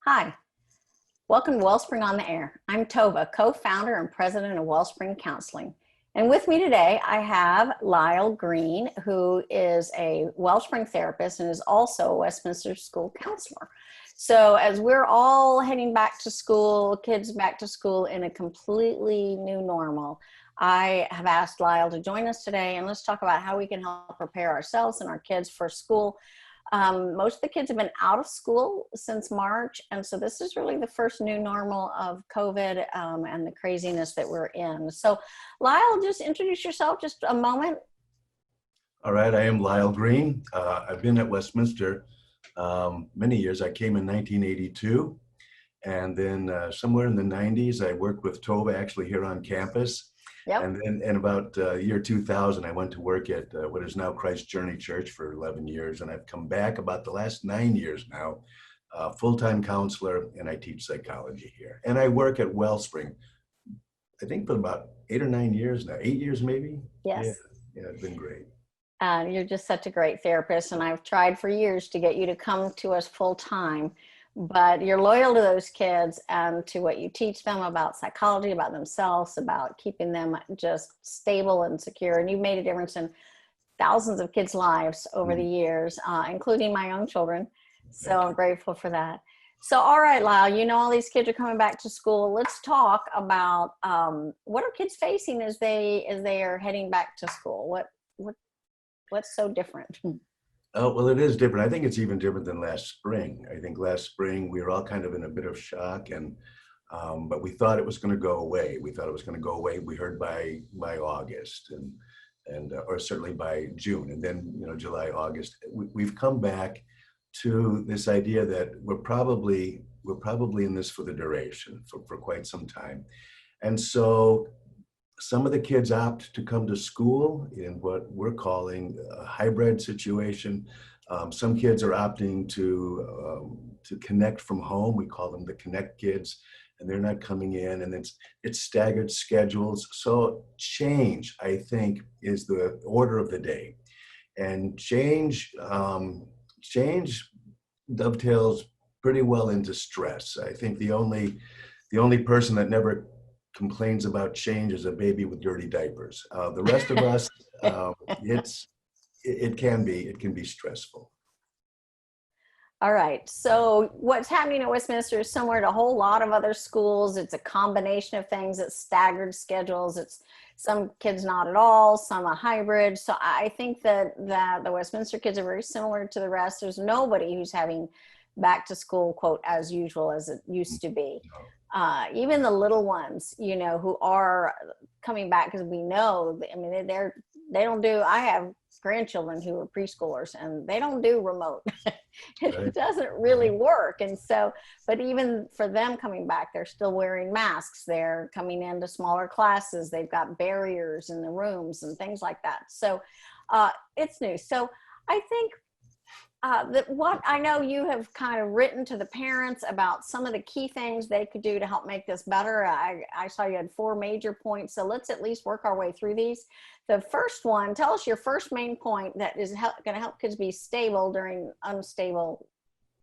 Hi, welcome to Wellspring on the Air. I'm Tova, co-founder and president of Wellspring Counseling. And with me today, I have Lyle Green, who is a Wellspring therapist and is also a Westminster school counselor. So as we're all heading back to school, kids back to school in a completely new normal, I have asked Lyle to join us today, and let's talk about how we can help prepare ourselves and our kids for school. Most of the kids have been out of school since March, and so this is really the first new normal of COVID and the craziness that we're in. So Lyle, just introduce yourself just a moment. All right, I am Lyle Green. I've been at Westminster many years. I came in 1982, and then somewhere in the 90s, I worked with Tova actually here on campus. Yep. And then in about year 2000, I went to work at what is now Christ Journey Church for 11 years. And I've come back about the last 9 years now, full-time counselor, and I teach psychology here. And I work at Wellspring, I think for about 8 or 9 years now, 8 years maybe? Yes. Yeah, it's been great. You're just such a great therapist, and I've tried for years to get you to come to us full-time. But you're loyal to those kids and to what you teach them about psychology, about themselves, about keeping them just stable and secure. And you've made a difference in thousands of kids' lives over the years, including my own children. So I'm grateful for that. So, all right, Lyle, you know all these kids are coming back to school. Let's talk about what are kids facing as they are heading back to school. What's so different? Oh, well, it is different. I think it's even different than last spring. I think last spring we were all kind of in a bit of shock, and but we thought it was going to go away. We thought it was going to go away. We heard by August and or certainly by June, and then July, August. We've come back to this idea that we're probably in this for the duration for quite some time, and so some of the kids opt to come to school in what we're calling a hybrid situation. Some kids are opting to connect from home. We call them the connect kids, and they're not coming in, and it's staggered schedules. So change, I think, is the order of the day, and change dovetails pretty well into stress. I think the only person that never complains about change is a baby with dirty diapers. The rest of us, it can be stressful. All right. So what's happening at Westminster is similar to a whole lot of other schools. It's a combination of things. It's staggered schedules. It's some kids not at all, some a hybrid. So I think that the Westminster kids are very similar to the rest. There's nobody who's having back to school, quote, as usual as it used to be. Even the little ones, who are coming back, because we know, I mean, they don't do, I have grandchildren who are preschoolers and they don't do remote. It doesn't really work. And so, but even for them coming back, they're still wearing masks. They're coming into smaller classes. They've got barriers in the rooms and things like that. So it's new. So I think what I know you have kind of written to the parents about some of the key things they could do to help make this better. I saw you had 4 major points. So let's at least work our way through these. The first one, tell us your first main point that is going to help kids be stable during unstable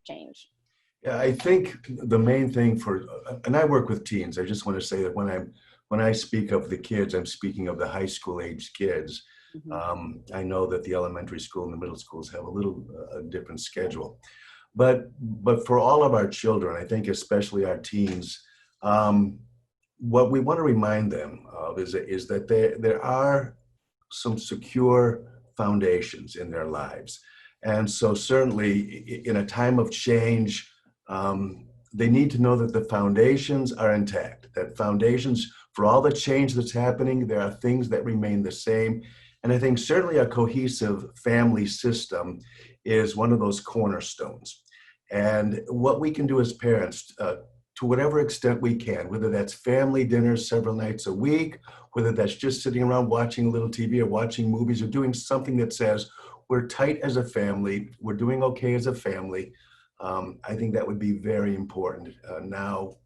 change. Yeah, I think the main thing and I work with teens. I just want to say that when I speak of the kids, I'm speaking of the high school age kids. I know that the elementary school and the middle schools have a little different schedule, but for all of our children, I think especially our teens, what we want to remind them of is that there are some secure foundations in their lives, and so certainly in a time of change, they need to know that the foundations are intact. That foundations for all the change that's happening, there are things that remain the same. And I think certainly a cohesive family system is one of those cornerstones. And what we can do as parents, to whatever extent we can, whether that's family dinners several nights a week, whether that's just sitting around watching a little TV or watching movies or doing something that says we're tight as a family, we're doing okay as a family, I think that would be very important. Now,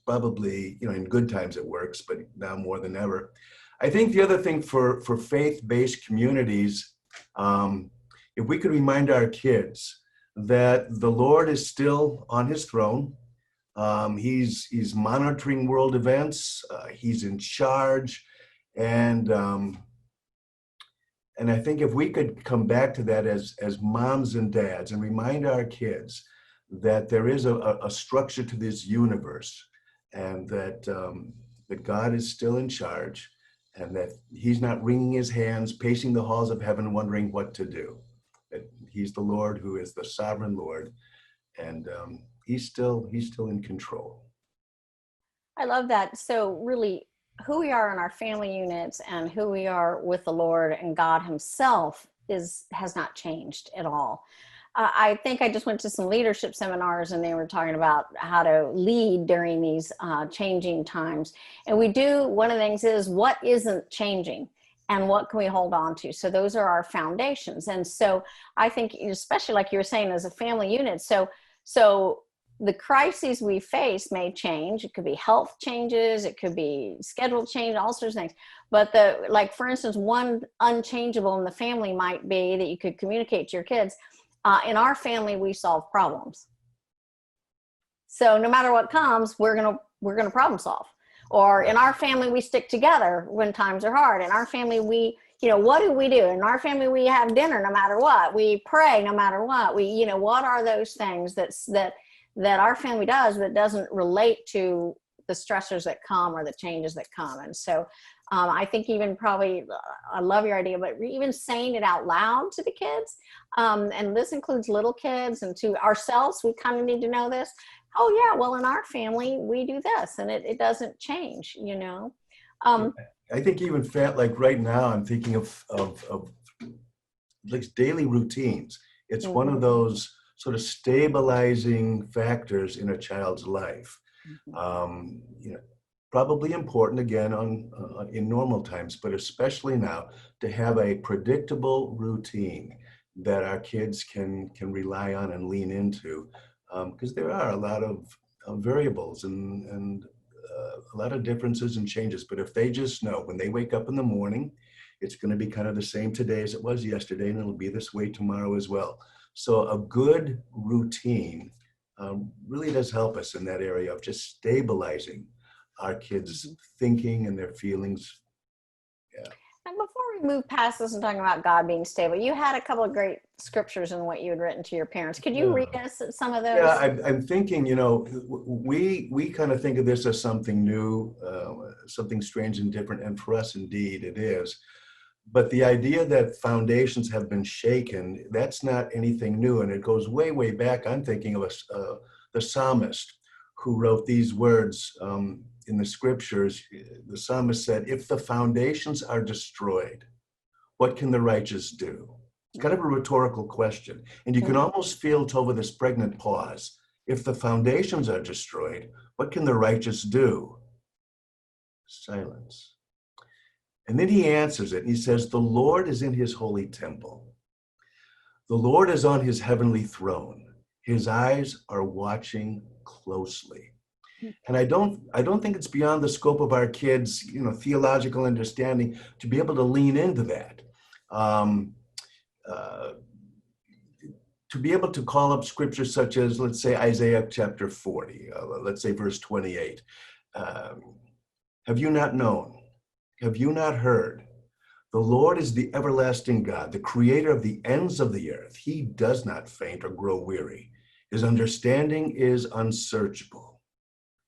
probably, in good times it works, but now more than ever. I think the other thing for faith-based communities, if we could remind our kids that the Lord is still on his throne, He's monitoring world events. He's in charge, and I think if we could come back to that as moms and dads and remind our kids that there is a structure to this universe, and that God is still in charge, and that He's not wringing His hands, pacing the halls of heaven, wondering what to do. That He's the Lord who is the sovereign Lord, and He's still in control. I love that. So really who we are in our family units and who we are with the Lord and God himself has not changed at all. I think I just went to some leadership seminars and they were talking about how to lead during these changing times. And one of the things is what isn't changing and what can we hold on to? So those are our foundations. And so I think, especially like you were saying, as a family unit, so the crises we face may change. It could be health changes, it could be schedule change, all sorts of things. But like for instance, one unchangeable in the family might be that you could communicate to your kids. In our family, we solve problems. So no matter what comes, we're gonna problem solve. Or in our family, we stick together when times are hard. In our family, what do we do? In our family, we have dinner no matter what. We pray no matter what. What are those things that our family does that doesn't relate to the stressors that come or the changes that come? And so I think even probably, I love your idea, but even saying it out loud to the kids, and this includes little kids, and to ourselves, we kind of need to know this. Oh yeah, well in our family, we do this and it doesn't change, I think even like right now, I'm thinking of like daily routines. It's one of those sort of stabilizing factors in a child's life. Probably important again in normal times, but especially now, to have a predictable routine that our kids can rely on and lean into, because there are a lot of variables and a lot of differences and changes. But if they just know when they wake up in the morning, it's going to be kind of the same today as it was yesterday, and it'll be this way tomorrow as well. So a good routine really does help us in that area of just stabilizing our kids' thinking and their feelings. Yeah. And before we move past this and talking about God being stable, you had a couple of great scriptures in what you had written to your parents. Could you read us some of those? Yeah, I'm thinking, we kind of think of this as something new, something strange and different, and for us, indeed, it is. But the idea that foundations have been shaken, that's not anything new, and it goes way, way back. I'm thinking of the psalmist who wrote these words in the scriptures. The psalmist said, "If the foundations are destroyed, what can the righteous do?" It's kind of a rhetorical question. And you can almost feel Tova this pregnant pause. If the foundations are destroyed, what can the righteous do? Silence. And then he answers it, and he says, "The Lord is in his holy temple. The Lord is on his heavenly throne. His eyes are watching closely." And I don't think it's beyond the scope of our kids, theological understanding to be able to lean into that. To be able to call up scriptures such as, let's say, Isaiah chapter 40, let's say verse 28. Have you not known? Have you not heard? The Lord is the everlasting God, the creator of the ends of the earth. He does not faint or grow weary. His understanding is unsearchable.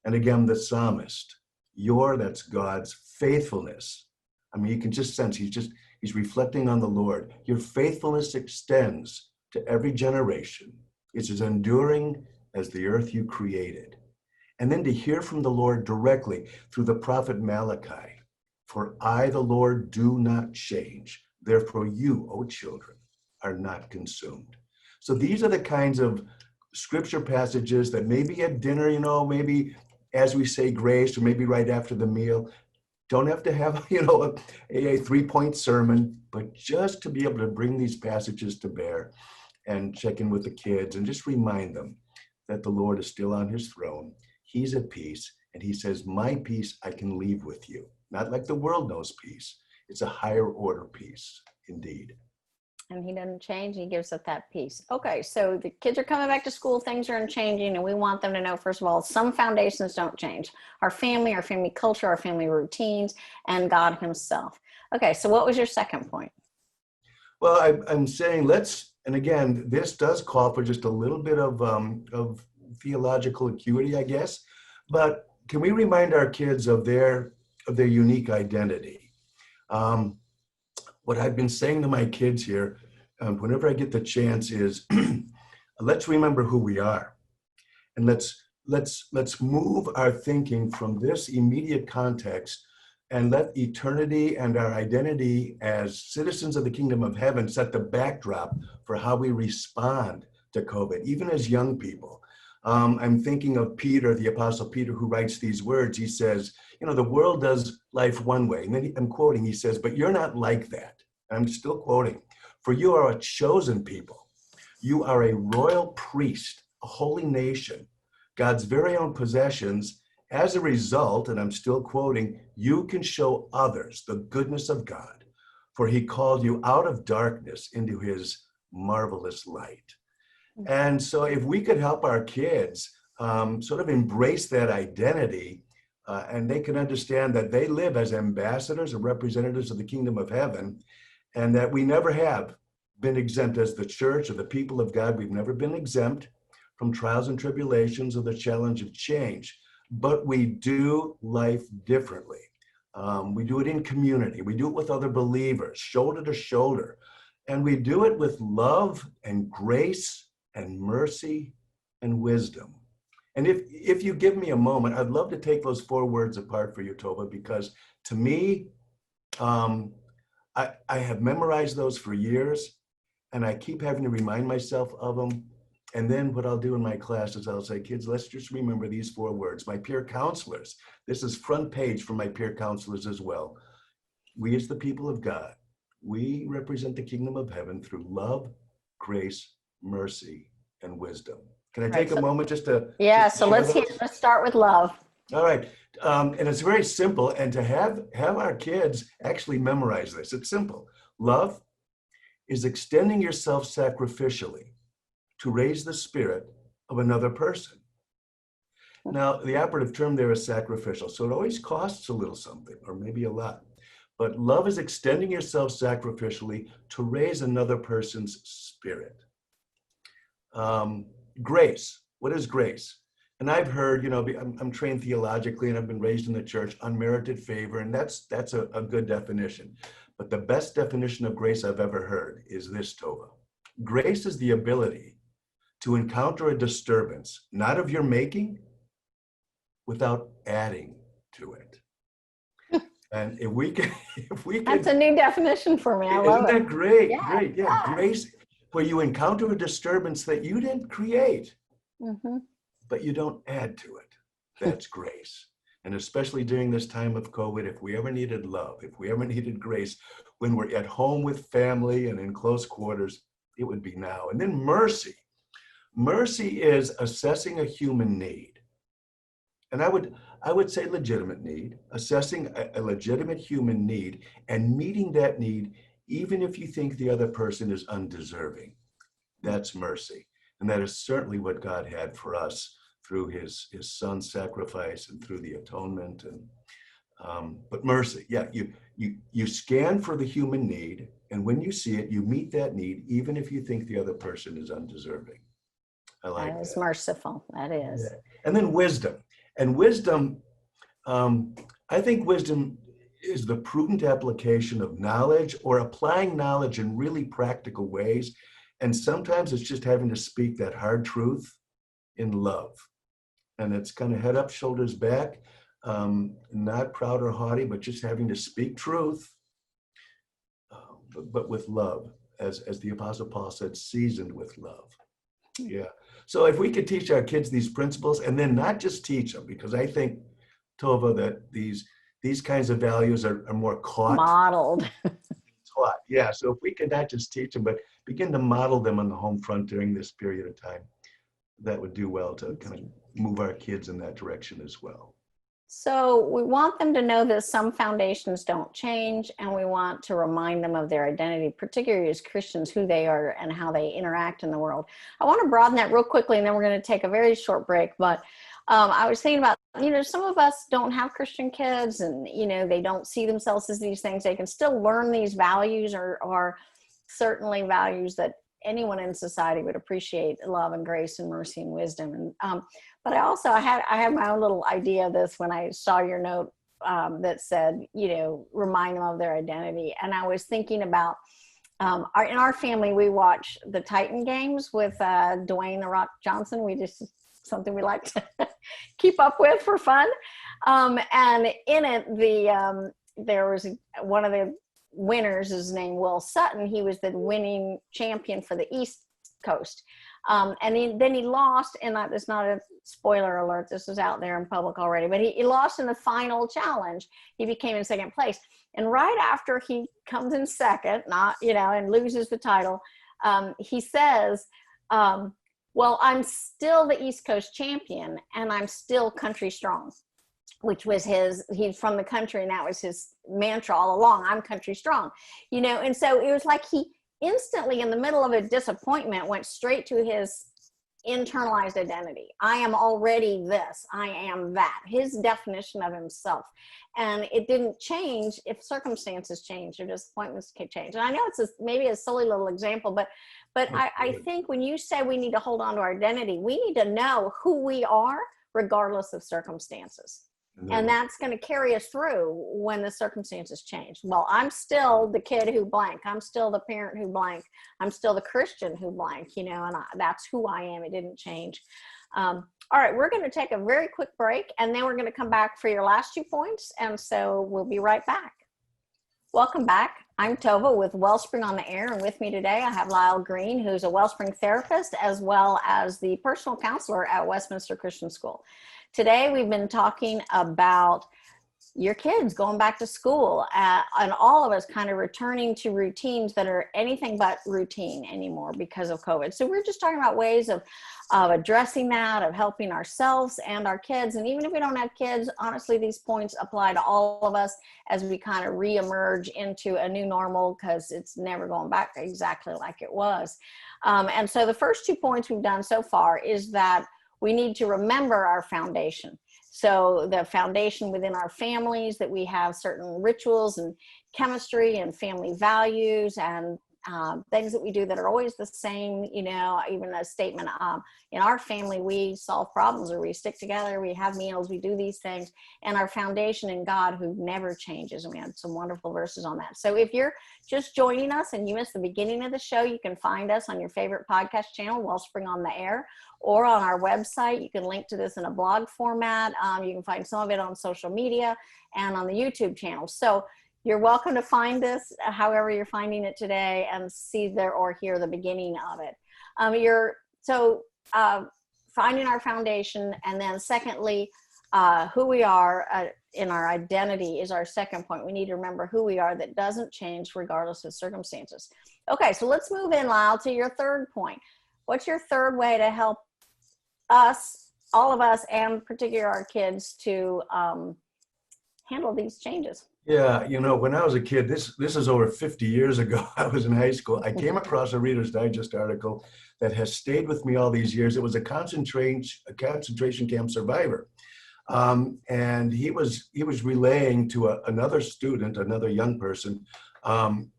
And again, the psalmist, that's God's faithfulness. I mean, you can just sense he's reflecting on the Lord. Your faithfulness extends to every generation. It's as enduring as the earth you created. And then to hear from the Lord directly through the prophet Malachi, "For I, the Lord, do not change. Therefore you, O children, are not consumed." So these are the kinds of scripture passages that maybe at dinner, maybe as we say grace, or maybe right after the meal, don't have to have, a 3-point sermon, but just to be able to bring these passages to bear and check in with the kids and just remind them that the Lord is still on his throne. He's at peace, and he says, "My peace I can leave with you." Not like the world knows peace. It's a higher order peace, indeed. And he doesn't change. He gives us that peace. Okay, so the kids are coming back to school. Things are changing, and we want them to know, first of all, some foundations don't change. Our family culture, our family routines, and God himself. Okay, so what was your second point? Well, I'm saying let's, and again, this does call for just a little bit of theological acuity, I guess. But can we remind our kids of their unique identity? Um, what I've been saying to my kids here, whenever I get the chance, is let's remember who we are, and let's move our thinking from this immediate context and let eternity and our identity as citizens of the kingdom of heaven set the backdrop for how we respond to COVID, even as young people. I'm thinking of Peter, the Apostle Peter, who writes these words. He says, the world does life one way. And then I'm quoting, he says, but you're not like that. I'm still quoting, for you are a chosen people. You are a royal priest, a holy nation, God's very own possessions. As a result, and I'm still quoting, you can show others the goodness of God, for he called you out of darkness into his marvelous light. And so if we could help our kids sort of embrace that identity, and they can understand that they live as ambassadors or representatives of the kingdom of heaven, and that we never have been exempt as the church or the people of God. We've never been exempt from trials and tribulations or the challenge of change, but we do life differently. We do it in community. We do it with other believers, shoulder to shoulder, and we do it with love and grace and mercy and wisdom. And if you give me a moment, I'd love to take those 4 words apart for you, Tova, because to me, I have memorized those for years, and I keep having to remind myself of them. And then what I'll do in my class is I'll say, kids, let's just remember these 4 words. My peer counselors, this is front page for my peer counselors as well. We as the people of God, we represent the kingdom of heaven through love, grace, mercy, and wisdom. Can I take a moment just to so share let's those? let's start with love. All right. And it's very simple. And to have our kids actually memorize this, it's simple. Love is extending yourself sacrificially to raise the spirit of another person. Now, the operative term there is sacrificial. So it always costs a little something, or maybe a lot. But love is extending yourself sacrificially to raise another person's spirit. Grace. What is grace? And I've heard, I'm trained theologically and I've been raised in the church, unmerited favor, and that's a good definition. But the best definition of grace I've ever heard is this, Tova. Grace is the ability to encounter a disturbance, not of your making, without adding to it. And if we can, That's a new definition for me. I love isn't that great? Yeah. Great, yeah. Grace, where you encounter a disturbance that you didn't create, but you don't add to it. That's grace. And especially during this time of COVID, if we ever needed love, if we ever needed grace, when we're at home with family and in close quarters, it would be now. And then mercy. Mercy is assessing a human need. And I would say legitimate need, assessing a legitimate human need and meeting that need, even if you think the other person is undeserving. That's mercy. And that is certainly what God had for us through his son's sacrifice and through the atonement. And but mercy, yeah, you scan for the human need, and when you see it, you meet that need, even if you think the other person is undeserving. I like that. That is merciful. That is. Yeah. And then wisdom. And wisdom, I think wisdom is the prudent application of knowledge or applying knowledge in really practical ways. And sometimes it's just having to speak that hard truth in love. And it's kind of head up, shoulders back, not proud or haughty, but just having to speak truth, but with love, as the Apostle Paul said, seasoned with love. Yeah. So if we could teach our kids these principles, and then not just teach them, because I think, Tova, that these kinds of values are more caught. Modeled. Taught. Yeah. So if we could not just teach them, but begin to model them on the home front during this period of time, that would do well to kind of move our kids in that direction as well. So we want them to know that some foundations don't change, and we want to remind them of their identity, particularly as Christians, who they are and how they interact in the world. I want to broaden that real quickly, and then we're going to take a very short break. But I was thinking about, some of us don't have Christian kids, and, they don't see themselves as these things. They can still learn these values, or certainly values that anyone in society would appreciate: love and grace and mercy and wisdom. And but I had my own little idea of this when I saw your note that said, remind them of their identity. And I was thinking about in our family, we watch the Titan games with Dwayne "The Rock" Johnson. We just something we like to keep up with for fun. And in it, there was one of the winners, his name Will Sutton. He was the winning champion for the East Coast. And then he lost, and it's not a spoiler alert, this is out there in public already, but he lost in the final challenge. He became in second place. And right after he comes in second, and loses the title, he says, well, I'm still the East Coast champion, and I'm still country strong, which was he's from the country, and that was his mantra all along: I'm country strong, and so it was like he instantly, in the middle of a disappointment, went straight to his internalized identity. I am already this, I am that, his definition of himself. And it didn't change if circumstances changed or disappointments can change. And I know it's maybe a silly little example, but I think when you say we need to hold on to our identity, we need to know who we are regardless of circumstances. And that's going to carry us through when the circumstances change. Well, I'm still the kid who blank. I'm still the parent who blank. I'm still the Christian who blank, and that's who I am. It didn't change. All right, we're going to take a very quick break, and then we're going to come back for your last 2 points. And so we'll be right back. Welcome back. I'm Tova with Wellspring on the Air, and with me today I have Lyle Green, who's a Wellspring therapist as well as the personal counselor at Westminster Christian School. Today we've been talking about your kids going back to school and all of us kind of returning to routines that are anything but routine anymore because of COVID. So we're just talking about ways of addressing that, of helping ourselves and our kids. And even if we don't have kids, honestly, these points apply to all of us as we kind of reemerge into a new normal, because it's never going back exactly like it was. And so the first 2 points we've done so far is that we need to remember our foundation. So the foundation within our families, that we have certain rituals and chemistry and family values and things that we do that are always the same, even a statement, in our family, we solve problems, or we stick together, we have meals, we do these things, and our foundation in God, who never changes. And we had some wonderful verses on that. So if you're just joining us and you missed the beginning of the show, you can find us on your favorite podcast channel, Wellspring on the Air, or on our website. You can link to this in a blog format. You can find some of it on social media and on the YouTube channel. So you're welcome to find this however you're finding it today and see there or hear the beginning of it. Finding our foundation, and then secondly, who we are in our identity is our second point. We need to remember who we are, that doesn't change regardless of circumstances. Okay, so let's move in, Lyle, to your third point. What's your third way to help us, all of us, and particularly our kids, to handle these changes? Yeah, when I was a kid, this is over 50 years ago, I was in high school. I came across a Reader's Digest article that has stayed with me all these years. It was a concentration camp survivor. And he was relaying to another student, another young person,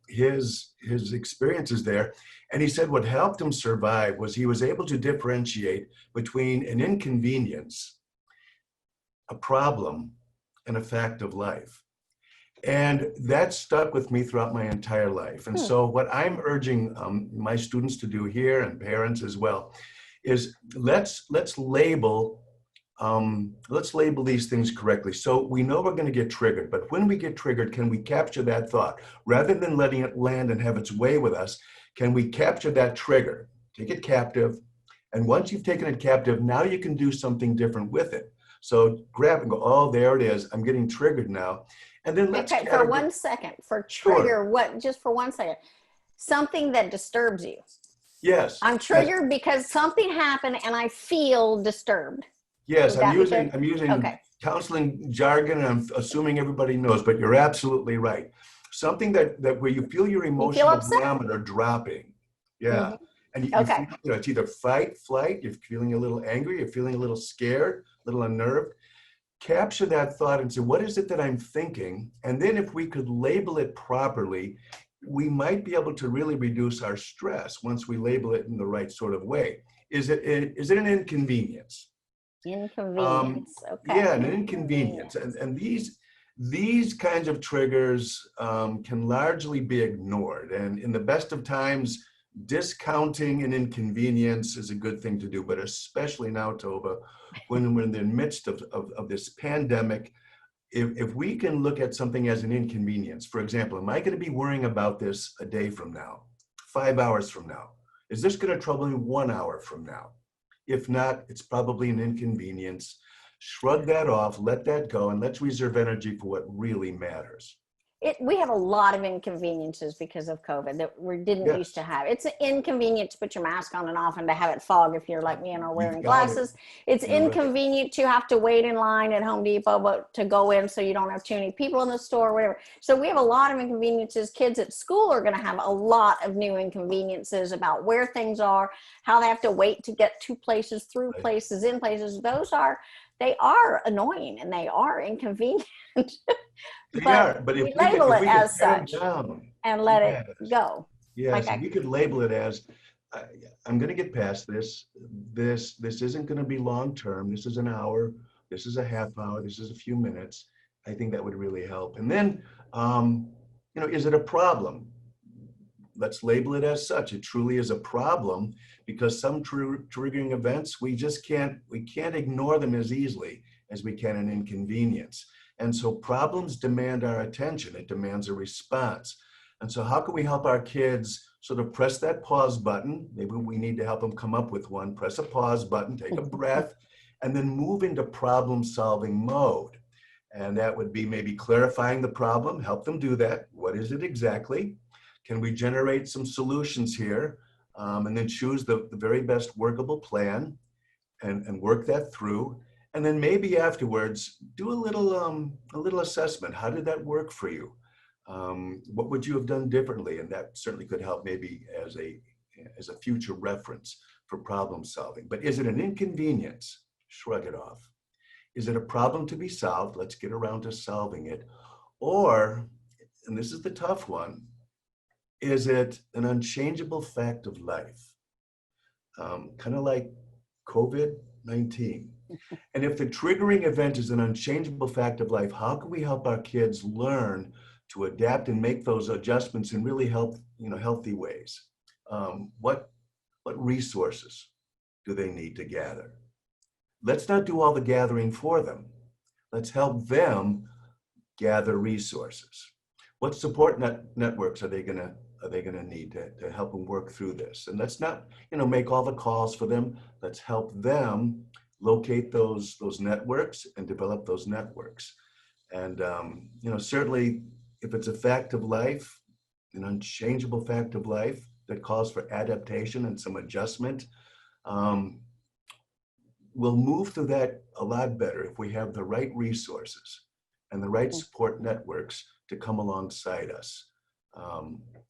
his experiences there. And he said what helped him survive was he was able to differentiate between an inconvenience, a problem, and a fact of life. And that stuck with me throughout my entire life. And so what I'm urging my students to do here, and parents as well, is let's label these things correctly. So we know we're going to get triggered, but when we get triggered, can we capture that thought? Rather than letting it land and have its way with us, can we capture that trigger, take it captive, and once you've taken it captive, now you can do something different with it. So grab and go, oh, there it is. I'm getting triggered now. And then let's for 1 second, for trigger, sure. Just for 1 second, something that disturbs you. Yes. I'm triggered because something happened and I feel disturbed. Yes, Would that be good? I'm using Okay. counseling jargon, and I'm assuming everybody knows, but you're absolutely right. Something that where you feel your You feel emotional upset? barometer dropping. Yeah. Hmm. And you Okay. feel, it's either fight, flight, you're feeling a little angry, you're feeling a little scared, a little unnerved. Capture that thought and say, what is it that I'm thinking? And then if we could label it properly, we might be able to really reduce our stress once we label it in the right sort of way. Is it an inconvenience? Um, Inconvenience. Okay. yeah, an inconvenience. Inconvenience. And these kinds of triggers can largely be ignored. And in the best of times, discounting an inconvenience is a good thing to do, but especially now, Tova, when we're in the midst of this pandemic, if we can look at something as an inconvenience, for example, am I going to be worrying about this a day from now, 5 hours from now? Is this going to trouble me 1 hour from now? If not, it's probably an inconvenience. Shrug that off, let that go, and let's reserve energy for what really matters. We have a lot of inconveniences because of COVID that we didn't used to Yes, have. It's inconvenient to put your mask on and off and to have it fog if you're like me and are you've wearing got it. glasses. It's You're right. inconvenient to have to wait in line at Home Depot but to go in so you don't have too many people in the store, whatever. So we have a lot of inconveniences. Kids at school are going to have a lot of new inconveniences about where things are, how they have to wait to get to places, through Right. places, in places. They are annoying and they are inconvenient. They But are, but we label if it we could as pare such down, and let it yes, go. Like yes, if I, we could label it as, I, I'm going to get past this. This isn't going to be long term. This is an hour. This is a half hour. This is a few minutes. I think that would really help. And then, um, is it a problem? Let's label it as such. It truly is a problem because some triggering events we can't ignore them as easily as we can an inconvenience. And so problems demand our attention. It demands a response. And so how can we help our kids sort of press that pause button? Maybe we need to help them come up with one. Press a pause button, take a breath, and then move into problem solving mode. And that would be maybe clarifying the problem, help them do that. What is it exactly? Can we generate some solutions here? And then choose the very best workable plan and work that through. And then maybe afterwards, do a little assessment. How did that work for you? What would you have done differently? And that certainly could help maybe as a future reference for problem solving. But is it an inconvenience? Shrug it off. Is it a problem to be solved? Let's get around to solving it. Or, and this is the tough one, is it an unchangeable fact of life? Kind of like COVID-19. And if the triggering event is an unchangeable fact of life, how can we help our kids learn to adapt and make those adjustments in really healthy ways? What resources do they need to gather? Let's not do all the gathering for them. Let's help them gather resources. What support networks are they gonna need to help them work through this? And let's not make all the calls for them. Let's help them locate those networks and develop those networks. And certainly, if it's a fact of life, an unchangeable fact of life that calls for adaptation and some adjustment, um, we'll move through that a lot better if we have the right resources and the right support networks to come alongside us.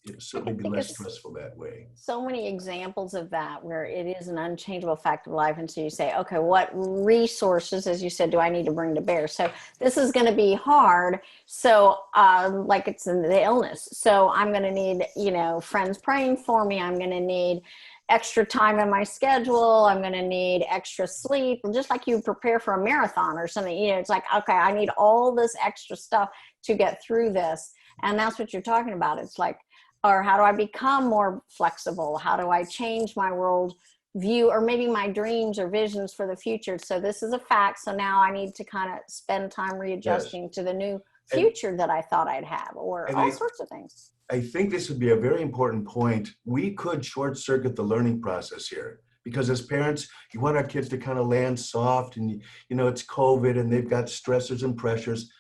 It'll I certainly be think less it's stressful that way. so many examples of that where it is an unchangeable fact of life. And so you say, okay, what resources, as you said, do I need to bring to bear? So this is going to be hard. So like it's in the illness. So I'm going to need, friends praying for me. I'm going to need extra time in my schedule. I'm going to need extra sleep, just like you prepare for a marathon or something. It's like, okay, I need all this extra stuff to get through this. And that's what you're talking about. It's like, or how do I become more flexible? How do I change my world view or maybe my dreams or visions for the future? So this is a fact. So now I need to kind of spend time Yes. readjusting to the new And, future that I thought I'd have, or and all I, sorts of things. I think this would be a very important point. We could short circuit the learning process here because as parents, you want our kids to kind of land soft and, it's COVID and they've got stressors and pressures.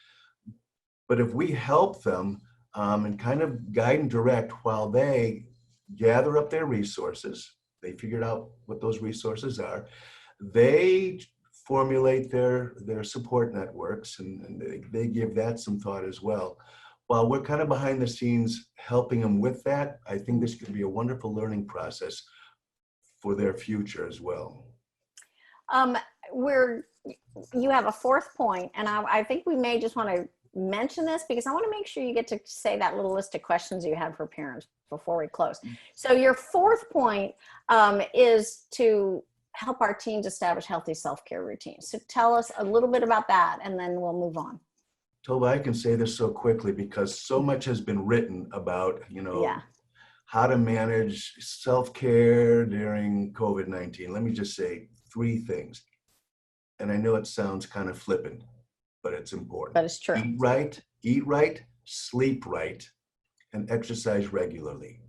But if we help them and kind of guide and direct while they gather up their resources, they figured out what those resources are, they formulate their support networks, and they give that some thought as well. While we're kind of behind the scenes helping them with that, I think this could be a wonderful learning process for their future as well. Um, we're, you have a fourth point, and I think we may just want to mention this because I want to make sure you get to say that little list of questions you had for parents before we close. So your fourth point is to help our teens establish healthy self-care routines. So tell us a little bit about that, and then we'll move on. Tova, I can say this so quickly because so much has been written about, Yeah. how to manage self-care during COVID-19. Let me just say 3 things. And I know it sounds kind of flippant, but it's important. But it's true. Eat right, sleep right, and exercise regularly.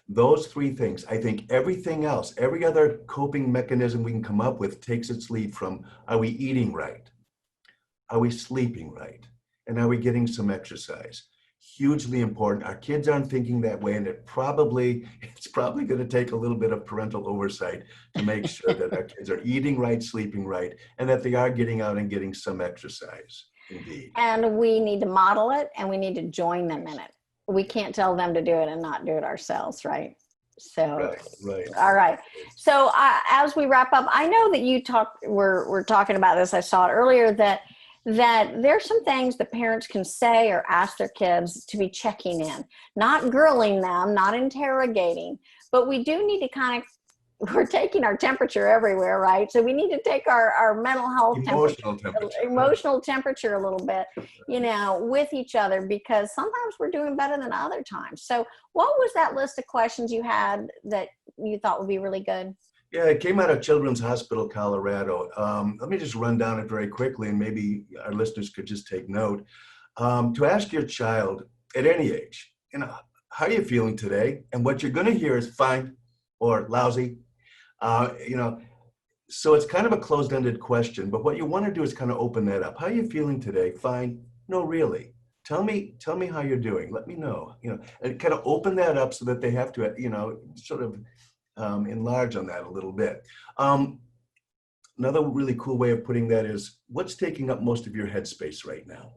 Those 3 things. I think everything else, every other coping mechanism we can come up with takes its lead from, are we eating right? Are we sleeping right? And are we getting some exercise? Hugely important. Our kids aren't thinking that way, and it's probably going to take a little bit of parental oversight to make sure that our kids are eating right, sleeping right, and that they are getting out and getting some exercise. Indeed. And we need to model it, and we need to join them in it. We can't tell them to do it and not do it ourselves, right? So, right. All right. So as we wrap up, I know that we're talking about this. I saw it earlier that there's some things that parents can say or ask their kids to be checking in, not grilling them, not interrogating, but we do need to we're taking our temperature everywhere, right? So we need to take our mental health emotional temperature a little bit, with each other, because sometimes we're doing better than other times. So what was that list of questions you had that you thought would be really good? Yeah, it came out of Children's Hospital, Colorado. Let me just run down it very quickly, and maybe our listeners could just take note. To ask your child at any age, how are you feeling today? And what you're going to hear is fine or lousy. So it's kind of a closed-ended question, but what you want to do is kind of open that up. How are you feeling today? Fine. No, really. Tell me how you're doing. Let me know, and kind of open that up so that they have to, sort of enlarge on that a little bit. Another really cool way of putting that is, what's taking up most of your headspace right now?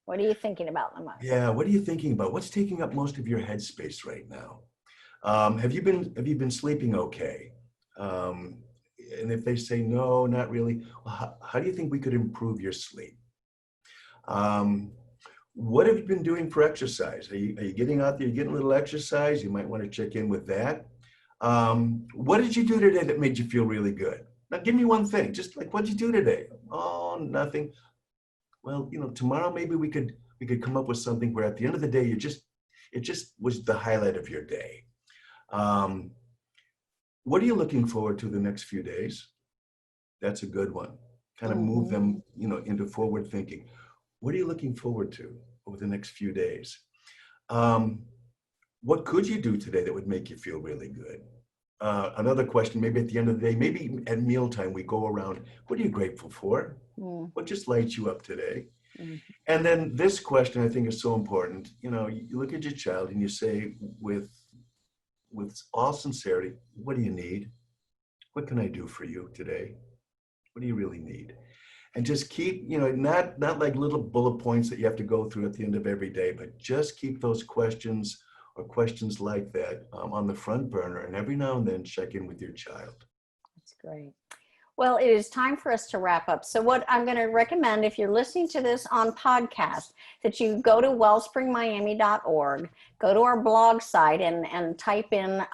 What are you thinking about the most? Yeah, what are you thinking about? What's taking up most of your headspace right now? Have you been sleeping okay? And if they say no, not really, well, how do you think we could improve your sleep? What have you been doing for exercise? Are you getting out there? You getting a little exercise? You might want to check in with that. What did you do today that made you feel really good? Now, give me one thing. Just like, what did you do today? Oh, nothing. Well, tomorrow maybe we could come up with something where at the end of the day, it just was the highlight of your day. What are you looking forward to the next few days? That's a good one. Kind of move them, into forward thinking. What are you looking forward to over the next few days? What could you do today that would make you feel really good? Another question, maybe at the end of the day, maybe at mealtime, we go around, what are you grateful for? What just lights you up today? And then this question, I think, is so important. You look at your child and you say, with all sincerity, what do you need? What can I do for you today? What do you really need? And just keep, not like little bullet points that you have to go through at the end of every day, but just keep those questions or questions like that on the front burner, and every now and then check in with your child. That's great. Well, it is time for us to wrap up. So what I'm going to recommend, if you're listening to this on podcast, that you go to wellspringmiami.org, go to our blog site and type in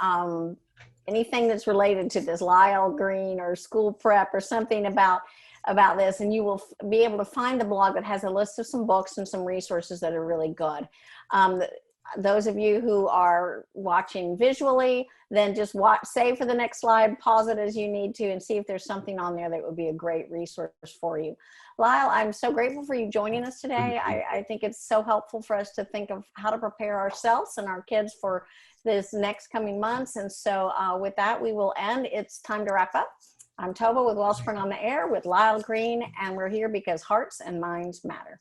anything that's related to this, Lyle Green or school prep or something about this, and you will be able to find the blog that has a list of some books and some resources that are really good. Those of you who are watching visually, then just save for the next slide, pause it as you need to, and see if there's something on there that would be a great resource for you. Lyle, I'm so grateful for you joining us today. I think it's so helpful for us to think of how to prepare ourselves and our kids for this next coming months. And so with that, we will end. It's time to wrap up. I'm Tova with Wellspring on the Air with Lyle Green, and we're here because hearts and minds matter.